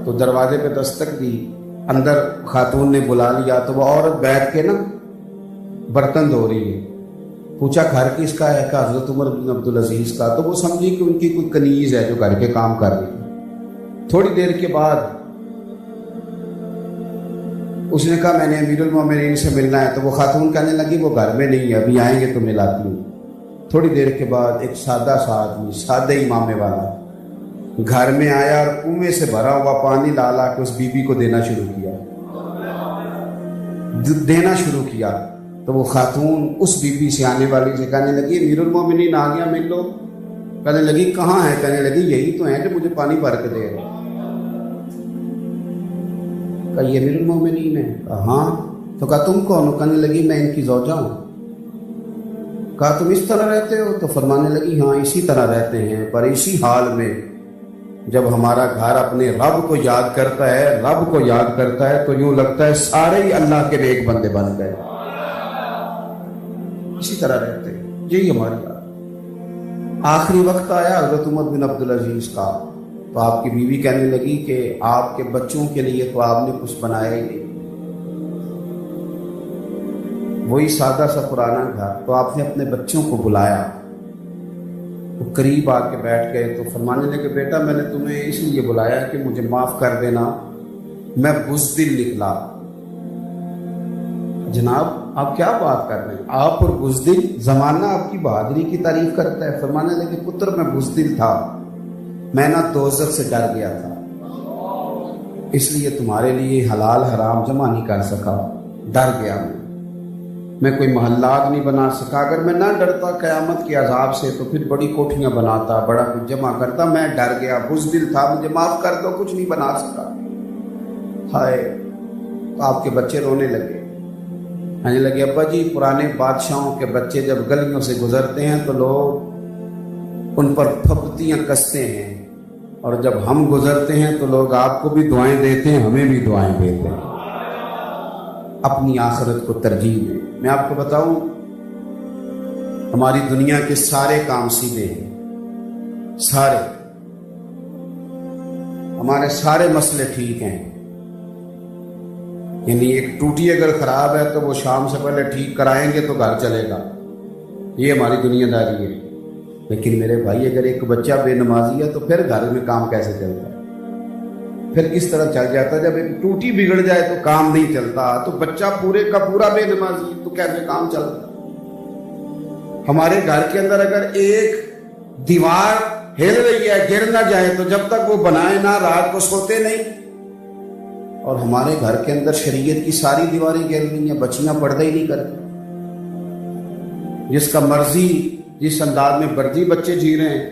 تو دروازے پہ دستک دی، اندر خاتون نے بلا لیا تو وہ عورت بیٹھ کے نا برتن دھو رہی ہے. پوچھا گھر کس کا ہے؟ کہ حضرت عمر بن عبدالعزیز کا. تو وہ سمجھی کہ ان کی کوئی کنیز ہے جو گھر کے کام کر رہی ہے. تھوڑی دیر کے بعد اس نے کہا میں نے امیر المومنین سے ملنا ہے. تو وہ خاتون کہنے لگی وہ گھر میں نہیں ہے، ابھی آئیں گے تو ملاتی ہوں. تھوڑی دیر کے بعد ایک سادہ سا آدمی، سادہ امامے والا گھر میں آیا اور کنویں سے بھرا ہوا پانی لا لا کے اس بی بی کو دینا شروع کیا. تو وہ خاتون اس بی بی سے آنے والی سے کہنے لگی امیر المومنین آ گیا، مل لو. کہنے لگی کہاں ہے؟ کہنے لگی یہی تو ہے جو مجھے پانی بھر کے دے رہے. کہا یہ امیر المومنین ہے؟ کہا ہاں. تو کہا تم کون ہو؟ کہنے لگی میں ان کی زوجہ ہوں. کہا تم اس طرح رہتے ہو؟ تو فرمانے لگی ہاں اسی طرح رہتے ہیں، پر اسی حال میں جب ہمارا گھر اپنے رب کو یاد کرتا ہے تو یوں لگتا ہے سارے ہی اللہ کے نیک بندے بن گئے. اسی طرح رہتے ہیں، یہی ہماری بات. آخری وقت آیا حضرت عمر بن عبدالعزیز کا، تو آپ کی بیوی کہنے لگی کہ آپ کے بچوں کے لیے تو آپ نے کچھ بنایا ہی نہیں. وہی سادہ سا پرانا گھر. تو آپ نے اپنے بچوں کو بلایا، وہ قریب آ کے بیٹھ گئے. تو فرمانے لگے بیٹا میں نے تمہیں اس لیے بلایا کہ مجھے معاف کر دینا، میں بزدل نکلا. جناب آپ کیا بات کر رہے ہیں؟ آپ اور بزدل، زمانہ آپ کی بہادری کی تعریف کرتا ہے. فرمانے لگے پتر میں بزدل تھا، میں نہ دوزخ سے ڈر گیا تھا، اس لیے تمہارے لیے حلال حرام جمع نہیں کر سکا، ڈر گیا میں کوئی محلات نہیں بنا سکا. اگر میں نہ ڈرتا قیامت کے عذاب سے تو پھر بڑی کوٹھیاں بناتا، بڑا کچھ جمع کرتا. میں ڈر گیا، بزدل تھا، مجھے معاف کر دو، کچھ نہیں بنا سکا. ہائے. تو آپ کے بچے رونے لگے، کہنے لگے ابا جی پرانے بادشاہوں کے بچے جب گلیوں سے گزرتے ہیں تو لوگ ان پر پھپتیاں کستے ہیں، اور جب ہم گزرتے ہیں تو لوگ آپ کو بھی دعائیں دیتے ہیں، ہمیں بھی دعائیں دیتے ہیں. اپنی آخرت کو ترجیح دیں. میں آپ کو بتاؤں ہماری دنیا کے سارے کام سیدھے ہیں، سارے ہمارے سارے مسئلے ٹھیک ہیں. یعنی ایک ٹوٹی اگر خراب ہے تو وہ شام سے پہلے ٹھیک کرائیں گے تو گھر چلے گا، یہ ہماری دنیا داری ہے. لیکن میرے بھائی اگر ایک بچہ بے نمازی ہے تو پھر گھر میں کام کیسے چلتا ہے؟ پھر کس طرح چل جاتا ہے؟ جب ایک ٹوٹی بگڑ جائے تو کام نہیں چلتا، تو بچہ پورے کا پورا بے نمازی تو کیسے کام چلتا؟ ہمارے گھر کے اندر اگر ایک دیوار ہل رہی ہے، گر نہ جائے تو جب تک وہ بنائے نہ رات کو سوتے نہیں. اور ہمارے گھر کے اندر شریعت کی ساری دیواریں گر رہی ہیں، بچیاں پردہ ہی نہیں کرتی. جس کا مرضی جس انداز میں مرضی بچے جی رہے ہیں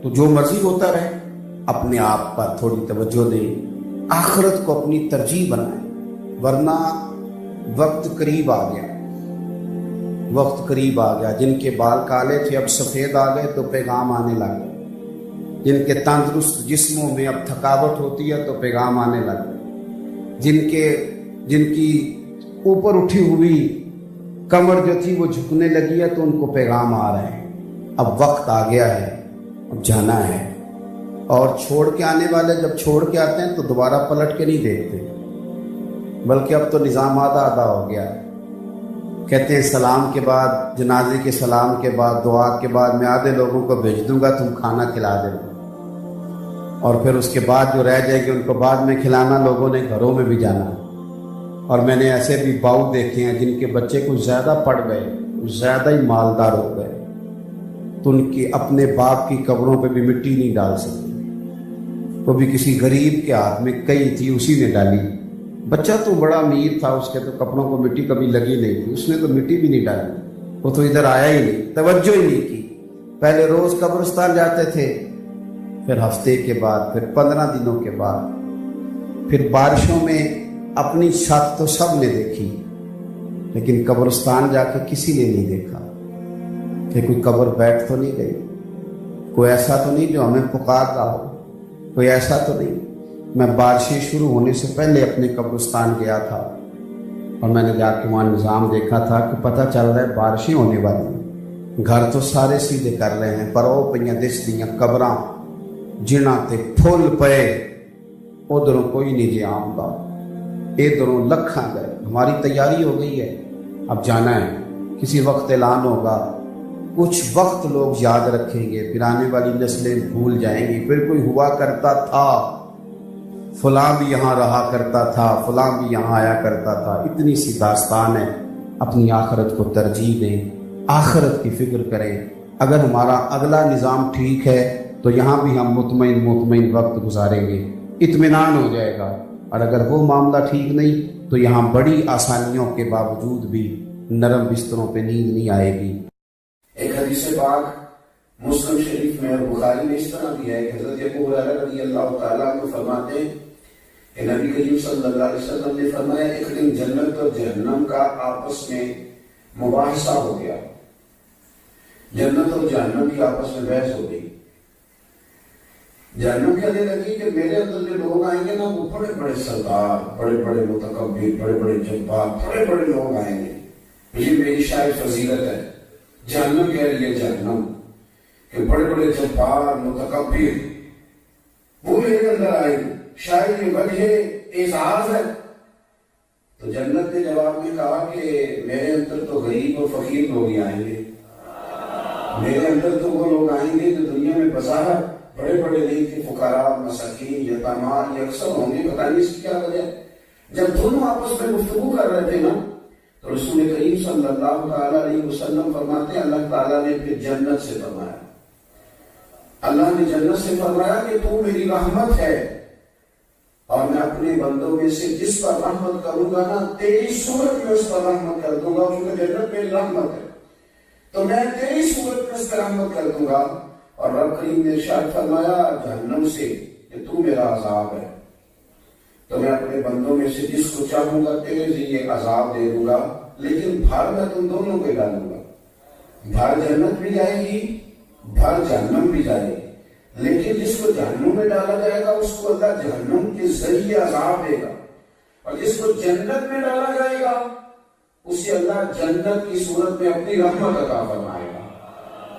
تو جو مرضی ہوتا رہے. اپنے آپ پر تھوڑی توجہ دیں، آخرت کو اپنی ترجیح بنائیں، ورنہ وقت قریب آ گیا. جن کے بال کالے تھے اب سفید آ گئے تو پیغام آنے لگے. جن کے تندرست جسموں میں اب تھکاوٹ ہوتی ہے تو پیغام آنے لگے. جن کی اوپر اٹھی ہوئی کمر جو تھی وہ جھکنے لگی ہے تو ان کو پیغام آ رہے ہیں اب وقت آ گیا ہے، اب جانا ہے. اور چھوڑ کے آنے والے جب چھوڑ کے آتے ہیں تو دوبارہ پلٹ کے نہیں دیکھتے، بلکہ اب تو نظام آدھا ہو گیا ہے. کہتے ہیں سلام کے بعد، جنازے کے سلام کے بعد، دعا کے بعد میں آدھے لوگوں کو بھیج دوں گا، تم کھانا کھلا دینا، اور پھر اس کے بعد جو رہ جائے گی ان کو بعد میں کھلانا. لوگوں نے گھروں میں بھی جانا. اور میں نے ایسے بھی باؤ دیکھے ہیں جن کے بچے کچھ زیادہ پڑھ گئے، کچھ زیادہ ہی مالدار ہو گئے، تو ان کے اپنے باپ کی قبروں پہ بھی مٹی نہیں ڈال سکتے. وہ بھی کسی غریب کے ہاتھ میں کئی تھی، اسی نے ڈالی. بچہ تو بڑا امیر تھا، اس کے تو کپڑوں کو مٹی کبھی لگی نہیں تھی، اس نے تو مٹی بھی نہیں ڈالی. وہ تو ادھر آیا ہی نہیں، توجہ ہی نہیں کی. پہلے روز قبرستان جاتے تھے، پھر ہفتے کے بعد، پھر 15 دنوں کے بعد، پھر بارشوں میں اپنی چھت تو سب نے دیکھی، لیکن قبرستان جا کے کسی نے نہیں دیکھا کہ کوئی قبر بیٹھ تو نہیں گئی، کوئی ایسا تو نہیں جو ہمیں پکار رہا ہو، کوئی ایسا تو نہیں. میں بارشیں شروع ہونے سے پہلے اپنے قبرستان گیا تھا اور میں نے جا کے وہاں نظام دیکھا تھا کہ پتہ چل رہا ہے بارشیں ہونے والی ہیں. گھر تو سارے سیدھے کر رہے ہیں، پر وہ پہ دس دیاں قبراں جنہاں تے پھول پے ادھروں کوئی نہیں جی آمدہ، ادھروں لکھاں گئے، ہماری تیاری ہو گئی ہے، اب جانا ہے، کسی وقت اعلان ہوگا، کچھ وقت لوگ یاد رکھیں گے، پھر آنے والی نسلیں بھول جائیں گی، پھر کوئی ہوا کرتا تھا، فلاں بھی یہاں رہا کرتا تھا، فلاں بھی یہاں آیا کرتا تھا، اتنی سی داستان ہے۔ اپنی آخرت کو ترجیح دیں، آخرت کی فکر کریں۔ اگر ہمارا اگلا نظام ٹھیک ہے تو یہاں بھی ہم مطمئن وقت گزاریں گے، اطمینان ہو جائے گا، اور اگر وہ معاملہ ٹھیک نہیں تو یہاں بڑی آسانیوں کے باوجود بھی نرم بستروں پہ نیند نہیں آئے گی۔ ایک حدیث پاک مسلم شریف میں اور بخاری میں اس طرح بھی ہے کہ حضرت ابو ہریرہ رضی اللہ تعالیٰ عنہ فرماتے ہیں کہ نبی کریم صلی اللہ علیہ وسلم نے فرمایا ایک دن جنت اور جہنم کا آپس میں مباحثہ ہو گیا، جنت اور جہنم کی آپس میں بحث ہو گئی۔ جہنم کہنے لگی کہ میرے اندر جو لوگ آئیں گے نا وہ بڑے بڑے سردار، بڑے بڑے متکبر، بڑے بڑے جبار، بڑے بڑے لوگ آئیں گے، یہ میری شاید فضیلت ہے۔ جہنم کہہ رہی ہے جہنم کہ بڑے بڑے جبار متکبر وہ میرے اندر آئیں گے، شاید یہ وجہ اعزاز ہے۔ تو جنت نے جواب میں کہا کہ میرے اندر تو غریب اور فقیر لوگ ہی آئیں گے، میرے اندر تو وہ لوگ آئیں گے جو دنیا میں بظاہر بڑے بڑے نہیں تھے، فقراء، مساکین، یتامہ، یہ اکثر ہوں گے، پتہ نہیں اس کی کیا وجہ ہے۔ جب دونوں آپس میں گفتگو کر رہے تھے نا تو رسول کریم صلی اللہ تعالیٰ علیہ وسلم فرماتے ہیں اللہ تعالیٰ نے پھر جنت سے فرمایا، اللہ نے جنت سے فرمایا کہ تو میری رحمت ہے اور میں اپنے بندوں میں سے جس پر رحمت کروں گا نا تیری صورت میں اس پر رحمت کر دوں گا، کیونکہ جنت میری رحمت ہے تو میں تیری صورت میں اس پر رحمت کر دوں گا۔ اور رب کریم نے ارشاد فرمایا جہنم سے کہ تو میرا عذاب ہے تو میں اپنے بندوں میں سے جس کو چاہوں گا تیرے ذریعے عذاب دے دوں گا، لیکن بھر میں تم دونوں کو ڈالوں گا، بھر جنت بھی جائے گی، بھر جہنم بھی جائے گی، لیکن جس کو جہنم میں ڈالا جائے گا اس کو اللہ جہنم کے ذریعے عذاب دے گا، اور جس کو جنت میں ڈالا جائے گا اسے اللہ جنت کی صورت میں اپنی رحمت عطا فرمائے گا۔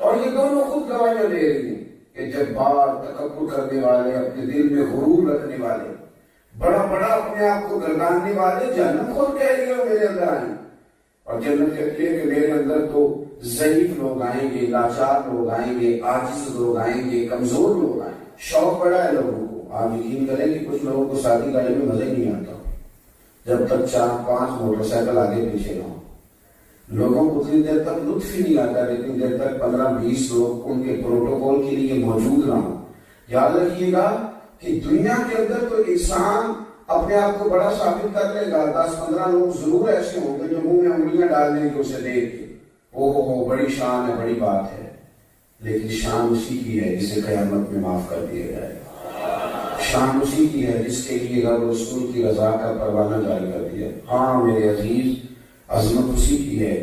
اور یہ دونوں خود گواہیاں دے رہی ہیں کہ جبار، تکبر کرنے والے، اپنے دل میں غرور رکھنے والے، بڑا بڑا اپنے آپ کو گرداننے والے، جہنم خود کہہ رہی ہے میرے اندر آئیں، اور جنت کہتی ہے کہ میرے اندر تو ضعیف لوگ آئیں گے، لاچار لوگ آئیں گے، عاجز لوگ آئیں گے، کمزور لوگ آئیں گے۔ شوق بڑا ہے لوگوں کو، آپ یقین کریں کہ کچھ لوگوں کو شادی گاڑی میں مزہ ہی نہیں آتا جب تک 4-5 موٹر سائیکل آگے پیچھے نہ ہو، لوگوں کو اتنی دیر تک لطف ہی نہیں آتا لیکن دیر تک 15-20 لوگ ان کے پروٹوکول کے لیے موجود نہ ہو۔ یاد رکھیے گا کہ دنیا کے اندر تو انسان اپنے آپ کو بڑا ثابت کر لے گا، 10-15 لوگ ضرور ایسے ہوں گے جو منہ میں انگلیاں ڈال دیں گے اسے دیکھ کے، اوہ بڑی شان ہے، بڑی بات ہے، لیکن شان اسی کی ہے جسے قیامت میں معاف کر دیا جائے گا، شان اسی کی ہے جس کے لیے رب رسول کی رضا کا پروانہ جاری کر دیا۔ ہاں میرے عزیز، عظمت اسی کی ہے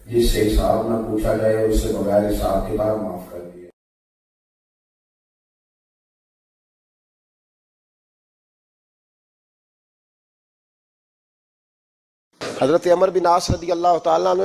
جس سے حساب نہ پوچھا جائے اور اسے بغیر حساب کتاب معاف کر دیا۔ حضرت عمر بن عاص رضی اللہ تعالیٰ عنہ